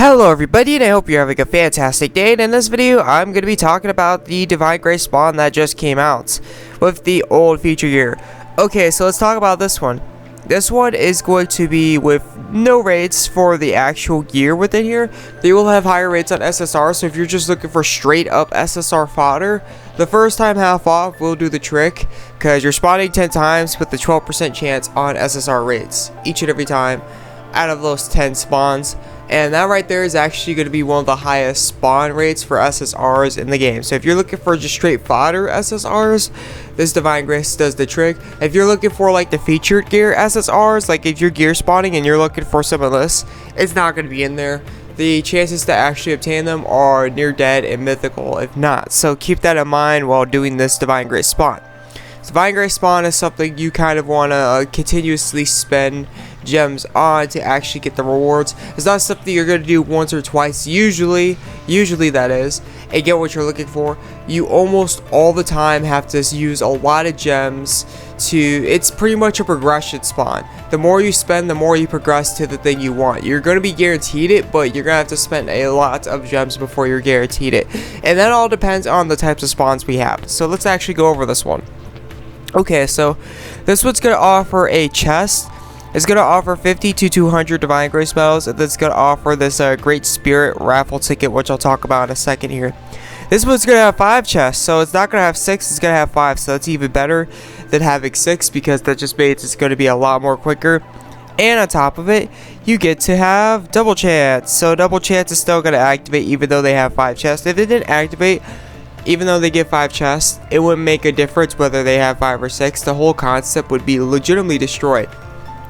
Hello everybody, and I hope you're having a fantastic day. And in this video, I'm going to be talking about the Divine Grace spawn that just came out with the old feature gear. Okay, so let's talk about this one. This one is going to be with no rates for the actual gear within here. They will have higher rates on SSR, so if you're just looking for straight up SSR fodder, the first time half off will do the trick, because you're spawning 10 times with the 12% chance on SSR rates each and every time out of those 10 spawns. And that right there is actually going to be one of the highest spawn rates for SSRs in the game. So if you're looking for just straight fodder SSRs, this Divine Grace does the trick. If you're looking for like the featured gear SSRs, like if you're gear spawning and you're looking for some of this, it's not going to be in there. The chances to actually obtain them are near dead and mythical if not. So keep that in mind while doing this Divine Grace spawn. Divine Grace spawn is something you kind of want to continuously spend gems on to actually get the rewards. It's not something you're going to do once or twice, usually that is, and get what you're looking for. You almost all the time have to use a lot of gems to, it's pretty much a progression spawn. The more you spend, the more you progress to the thing you want. You're going to be guaranteed it, but you're going to have to spend a lot of gems before you're guaranteed it. And that all depends on the types of spawns we have. So let's actually go over this one. Okay, so this one's going to offer a chest. It's going to offer 50 to 200 Divine Grace medals, and it's going to offer this Great Spirit raffle ticket, which I'll talk about in a second here. This one's going to have 5 chests, so it's not going to have 6, it's going to have 5, so that's even better than having 6, because that just means it's going to be a lot more quicker. And on top of it, you get to have double chance. So double chance is still going to activate even though they have 5 chests. If it didn't activate, even though they get 5 chests, it wouldn't make a difference whether they have 5 or 6. The whole concept would be legitimately destroyed.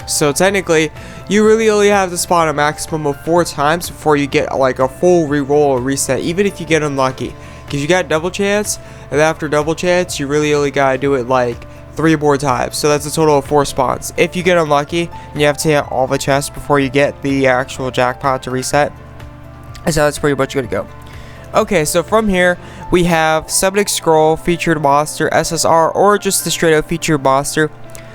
So technically, you really only have to spawn a maximum of 4 times before you get like a full reroll or reset, even if you get unlucky. Because you got double chance, and after double chance, you really only gotta do it like 3 more times. So that's a total of 4 spawns. If you get unlucky, and you have to hit all the chests before you get the actual jackpot to reset. So that's pretty much gonna go. Okay, so from here, we have Summoning Scroll, Featured Monster, SSR, or just the straight up Featured Monster.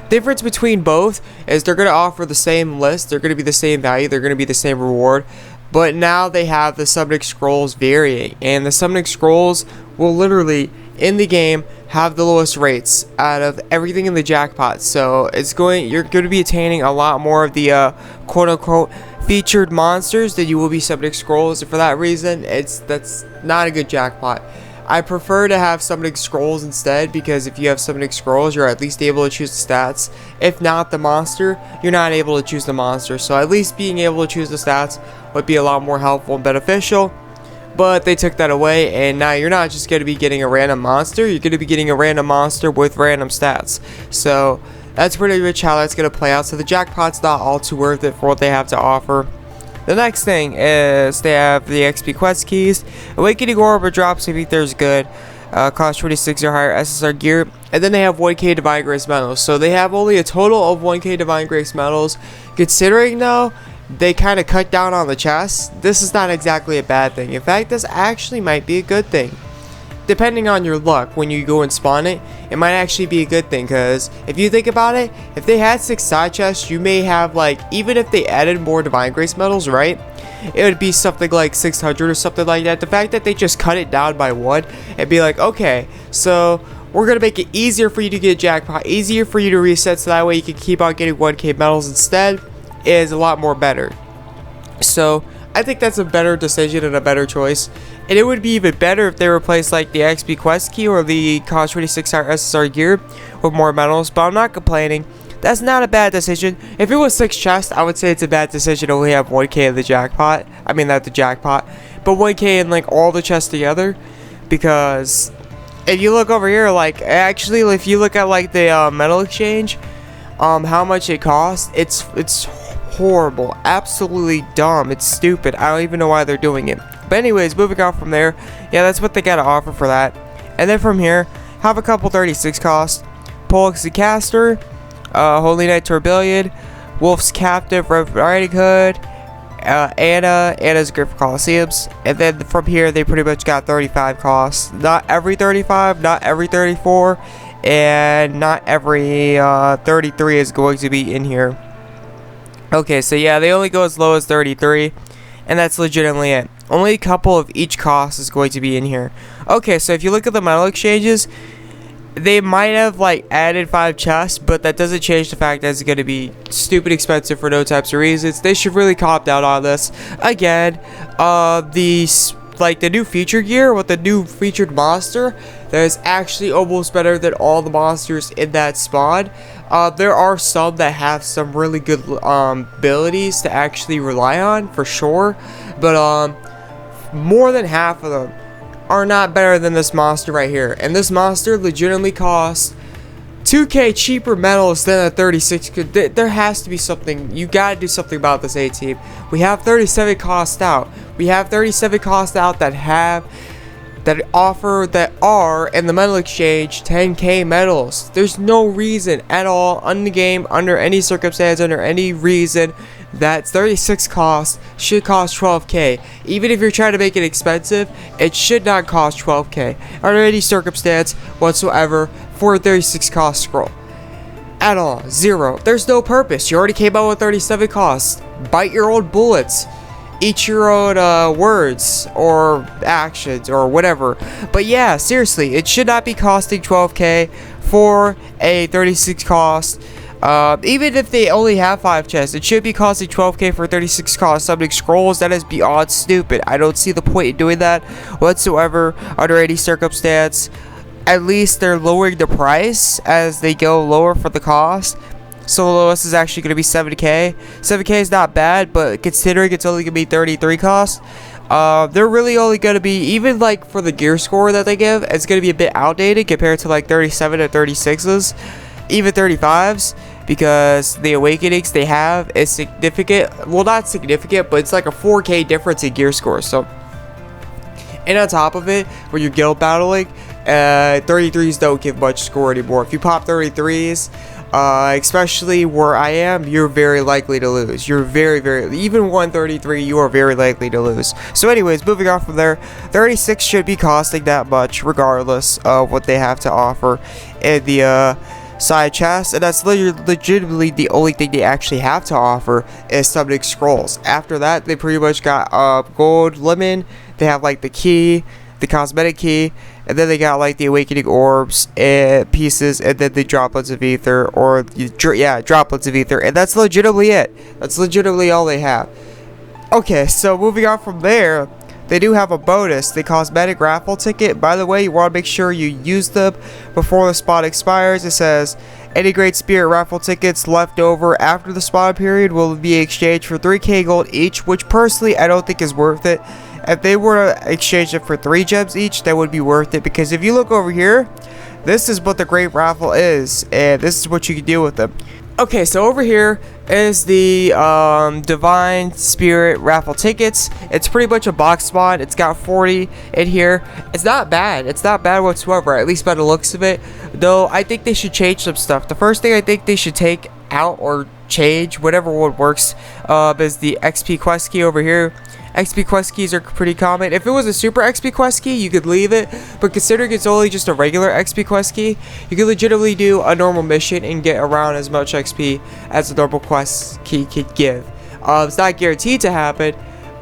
Difference between both is they're going to offer the same list, they're going to be the same value, they're going to be the same reward, but now they have the Summoning Scrolls varying, and the Summoning Scrolls will literally, in the game, have the lowest rates out of everything in the jackpot. So you're going to be attaining a lot more of the quote-unquote featured monsters than you will be Summoning Scrolls, and for that reason, that's not a good jackpot. I prefer to have Summoning Scrolls instead, because if you have Summoning Scrolls, you're at least able to choose the stats. If not the monster, you're not able to choose the monster. So at least being able to choose the stats would be a lot more helpful and beneficial. But they took that away, and now you're not just going to be getting a random monster, you're going to be getting a random monster with random stats. So that's pretty much how that's going to play out. So the jackpot's not all too worth it for what they have to offer. The next thing is they have the XP quest keys. Awakening Orb or Drop Sleep Ether is good. Cost 26 or higher SSR gear. And then they have 1k Divine Grace medals. So they have only a total of 1k Divine Grace medals. Considering though, they kind of cut down on the chests, this is not exactly a bad thing. In fact, this actually might be a good thing. Depending on your luck, when you go and spawn it, it might actually be a good thing, because if you think about it, if they had 6 side chests, you may have like, even if they added more Divine Grace medals, right, it would be something like 600 or something like that. The fact that they just cut it down by 1 and be like, okay, so we're gonna make it easier for you to get jackpot, easier for you to reset, so that way you can keep on getting 1k medals instead, is a lot more better. So I think that's a better decision and a better choice. And it would be even better if they replaced like the XP quest key or the cost 26 hour SSR gear with more medals, but I'm not complaining. That's not a bad decision. If it was 6 chests, I would say it's a bad decision to only have 1k in the jackpot. I mean, not the jackpot, but 1k in like all the chests together. Because if you look over here, like actually if you look at like the medal exchange, how much it costs, it's horrible, absolutely dumb, it's stupid. I don't even know why they're doing it. But anyways, moving on from there, yeah, that's what they got to offer for that. And then from here, have a couple 36 costs. Pollux the Caster, Holy Knight Tourbillon, Wolf's Captive, Red Riding Hood, Anna's Great for Colosseums. And then from here, they pretty much got 35 costs. Not every 35, not every 34, and not every 33 is going to be in here. Okay, so yeah, they only go as low as 33. and that's legitimately it. Only a couple of each cost is going to be in here. Okay, so if you look at the metal exchanges, they might have like added 5 chests, but that doesn't change the fact that it's going to be stupid expensive for no types of reasons. They should really cop down on this. Again, the new feature gear with the new featured monster that is actually almost better than all the monsters in that spawn. There are some that have some really good abilities to actually rely on for sure, but more than half of them are not better than this monster right here. And this monster legitimately costs 2k cheaper metals than a 36. There has to be something. You gotta do something about this, A-Team. We have 37 cost out. We have 37 cost out that are in the metal exchange 10k metals. There's no reason at all in the game, under any circumstance, under any reason, that 36 cost should cost 12k. Even if you're trying to make it expensive, it should not cost 12k under any circumstance whatsoever for a 36 cost scroll. At all. Zero. There's no purpose. You already came out with 37 costs. Bite your own bullets. Eat your own words or actions or whatever. But yeah, seriously, it should not be costing 12k for a 36 cost. Even if they only have 5 chests, it should be costing 12k for 36 cost summoning scrolls. That is beyond stupid. I don't see the point in doing that whatsoever under any circumstance. At least they're lowering the price as they go lower for the cost. So the lowest is actually going to be 7k. 7k is not bad, but considering it's only going to be 33 cost, they're really only going to be, even like for the gear score that they give, it's going to be a bit outdated compared to like 37 and 36s, even 35s, because the awakenings they have is significant. Well, not significant, but it's like a 4k difference in gear score. So, and on top of it, when you're guild battling, 33s don't give much score anymore. If you pop 33s, especially where I am, you're very likely to lose. You're very, even 133, you are very likely to lose. So anyways, moving on from there, 36 should be costing that much regardless of what they have to offer in the side chests, and that's legitimately the only thing they actually have to offer is summoning scrolls. After that, they pretty much got gold lemon. They have like the key, the cosmetic key, and then they got like the awakening orbs and pieces, and then the droplets of ether, or droplets of ether, and that's legitimately it. That's legitimately all they have. Okay, so moving on from there, they do have a bonus, the cosmetic raffle ticket. By the way, you want to make sure you use them before the spot expires. It says any Great Spirit raffle tickets left over after the spot period will be exchanged for 3k gold each, which personally I don't think is worth it. If they were to exchange it for 3 gems each, that would be worth it, because if you look over here, this is what the Great Raffle is, and this is what you can do with them. Okay, so over here is the Divine Spirit raffle tickets. It's pretty much a box spawn. It's got 40 in here. It's not bad. It's not bad whatsoever, at least by the looks of it. Though I think they should change some stuff. The first thing I think they should take out or change, whatever one works, is the XP quest key over here. XP quest keys are pretty common. If it was a super XP quest key, you could leave it, but considering it's only just a regular XP quest key, you could legitimately do a normal mission and get around as much XP as a normal quest key could give. It's not guaranteed to happen,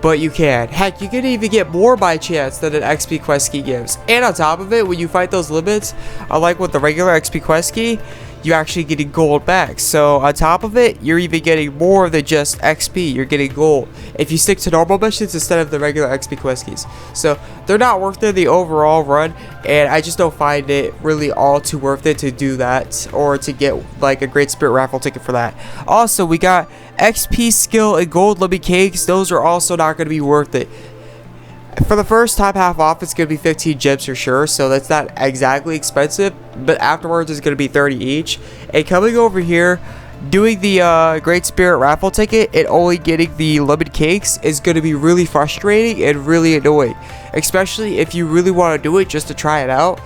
but you can. Heck, you could even get more by chance than an XP quest key gives. And on top of it, when you fight those limits, unlike with the regular XP quest key, you're actually getting gold back. So on top of it, you're even getting more than just XP. You're getting gold if you stick to normal missions instead of the regular XP quest keys. So they're not worth it in the overall run, and I just don't find it really all too worth it to do that, or to get like a Great Spirit raffle ticket for that. Also, we got XP skill and gold lemon cakes. Those are also not going to be worth it. For the first top half off, it's going to be 15 gems for sure, so that's not exactly expensive, but afterwards it's going to be 30 each. And coming over here, doing the Great Spirit raffle ticket and only getting the lemon cakes is going to be really frustrating and really annoying, especially if you really want to do it just to try it out.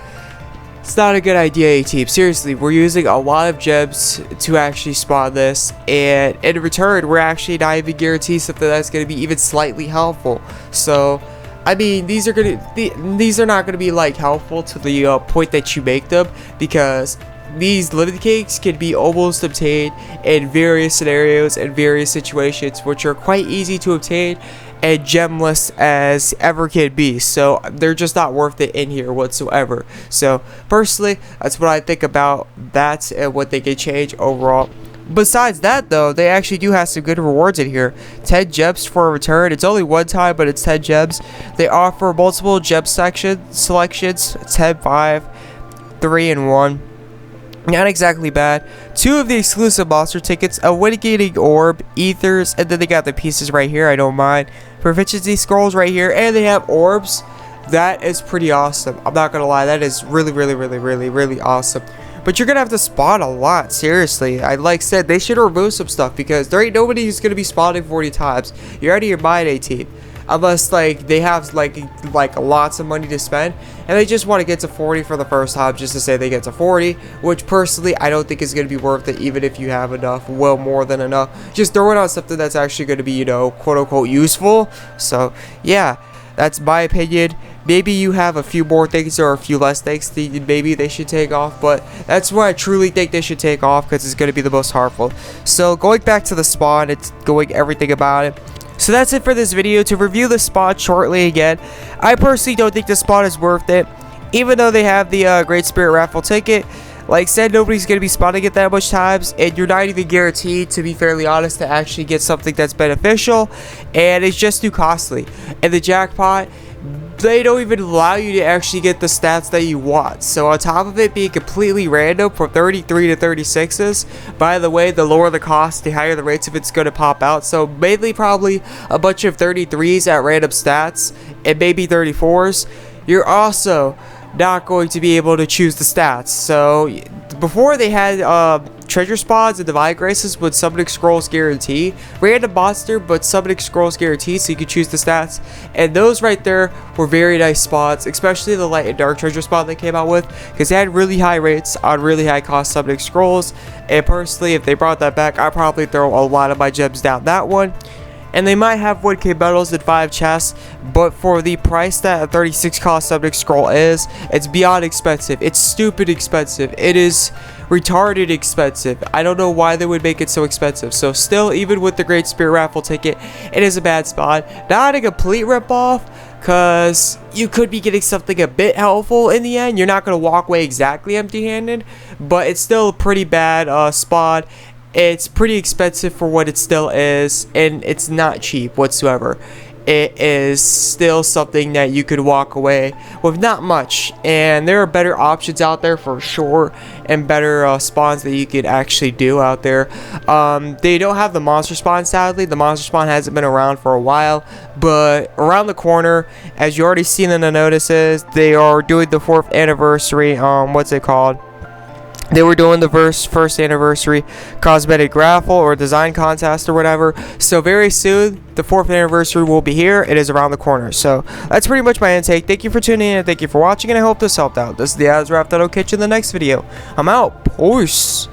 It's not a good idea, A-Team. Seriously, we're using a lot of gems to actually spawn this, and in return, we're actually not even guaranteed something that's going to be even slightly helpful. So I mean, these are not gonna be like helpful to the point that you make them, because these lemon cakes can be almost obtained in various scenarios and various situations, which are quite easy to obtain and gemless as ever can be, so they're just not worth it in here whatsoever. So personally, that's what I think about that and what they could change overall. Besides that though, they actually do have some good rewards in here. 10 gems for a return. It's only one time, but it's 10 gems. They offer multiple gem selections, 10, 5, 3, and 1. Not exactly bad. 2 of the exclusive monster tickets, a winning orb, ethers, and then they got the pieces right here. I don't mind. Proficiency scrolls right here, and they have orbs. That is pretty awesome. I'm not gonna lie, that is really awesome. But you're gonna have to spawn a lot, seriously. Like said, they should remove some stuff because there ain't nobody who's gonna be spawning 40 times. You're out of your mind, 18. Unless like they have like lots of money to spend and they just want to get to 40 for the first time just to say they get to 40, which personally I don't think is going to be worth it, even if you have enough, well more than enough. Just throwing out something that's actually going to be, you know, quote unquote useful. So yeah, that's my opinion. Maybe you have a few more things or a few less things that maybe they should take off, but that's what I truly think they should take off because it's going to be the most harmful. So going back to the spawn, it's going everything about it. So that's it for this video. To review the spawn shortly again, I personally don't think the spawn is worth it, even though they have the Great Spirit Raffle ticket. Like said, nobody's going to be spawning it that much times, and you're not even guaranteed, to be fairly honest, to actually get something that's beneficial, and it's just too costly. And the jackpot, they don't even allow you to actually get the stats that you want. So on top of it being completely random from 33 to 36s, by the way, the lower the cost, the higher the rates of it's going to pop out. So mainly probably a bunch of 33s at random stats and maybe 34s. You're also not going to be able to choose the stats. So before they had treasure spawns and divine graces with summoning scrolls guarantee, random monster but summoning scrolls guarantee, so you could choose the stats, and those right there were very nice spots, especially the light and dark treasure spawn they came out with, because they had really high rates on really high cost summoning scrolls. And personally, if they brought that back, I'd probably throw a lot of my gems down that one. And they might have 1k medals and 5 chests, but for the price that a 36 cost summoning scroll is, it's beyond expensive. It's stupid expensive. It is retarded expensive. I don't know why they would make it so expensive. So still, even with the Great Spirit Raffle ticket, it is a bad spot. Not a complete ripoff, because you could be getting something a bit helpful in the end. You're not going to walk away exactly empty-handed, but it's still a pretty bad spot. It's pretty expensive for what it still is, and it's not cheap whatsoever. It is still something that you could walk away with not much, and there are better options out there for sure, and better spawns that you could actually do out there. They don't have the monster spawn, sadly. The monster spawn hasn't been around for a while, but around the corner, as you already seen in the notices, they are doing the 4th anniversary, what's it called? They were doing the first anniversary cosmetic raffle or design contest or whatever. So very soon, the 4th anniversary will be here. It is around the corner. So that's pretty much my intake. Thank you for tuning in. Thank you for watching, and I hope this helped out. This is the AzureWrath. I'll catch you in the next video. I'm out. Peace.